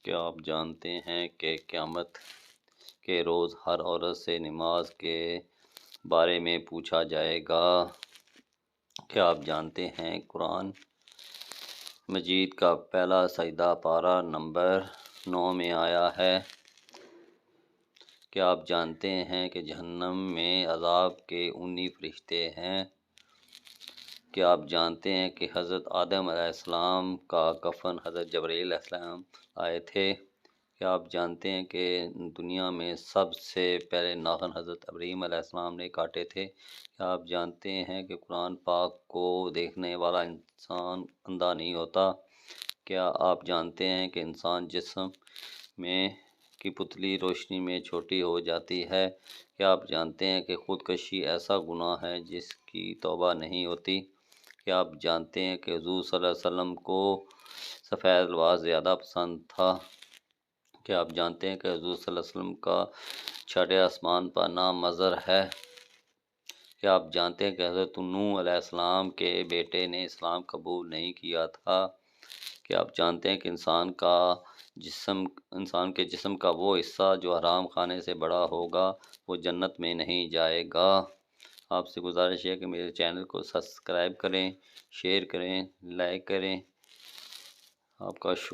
کیا آپ جانتے ہیں کہ قیامت کے روز ہر عورت سے نماز کے بارے میں پوچھا جائے گا؟ کیا آپ جانتے ہیں قرآن مجید کا پہلا سجدہ پارہ نمبر 9 میں آیا ہے؟ کیا آپ جانتے ہیں کہ جہنم میں عذاب کے 19 فرشتے ہیں؟ کیا آپ جانتے ہیں کہ حضرت آدم علیہ السلام کا کفن حضرت جبرائیل علیہ السلام آئے تھے؟ کیا آپ جانتے ہیں کہ دنیا میں سب سے پہلے ناخن حضرت ابراہیم علیہ السلام نے کاٹے تھے؟ کیا آپ جانتے ہیں کہ قرآن پاک کو دیکھنے والا انسان اندھا نہیں ہوتا؟ کیا آپ جانتے ہیں کہ انسان جسم میں کی پتلی روشنی میں چھوٹی ہو جاتی ہے؟ کیا آپ جانتے ہیں کہ خودکشی ایسا گناہ ہے جس کی توبہ نہیں ہوتی؟ کیا آپ جانتے ہیں کہ حضور صلی اللہ علیہ وسلم کو سفید لباس زیادہ پسند تھا؟ کیا آپ جانتے ہیں کہ حضور صلی اللہ علیہ وسلم کا چھٹے آسمان پر نام مظہر ہے؟ کیا آپ جانتے ہیں کہ حضرت نوح علیہ السلام کے بیٹے نے اسلام قبول نہیں کیا تھا؟ کیا آپ جانتے ہیں کہ انسان کے جسم کا وہ حصہ جو حرام خانے سے بڑا ہوگا وہ جنت میں نہیں جائے گا؟ آپ سے گزارش ہے کہ میرے چینل کو سبسکرائب کریں، شیئر کریں، لائک کریں۔ آپ کا شکریہ۔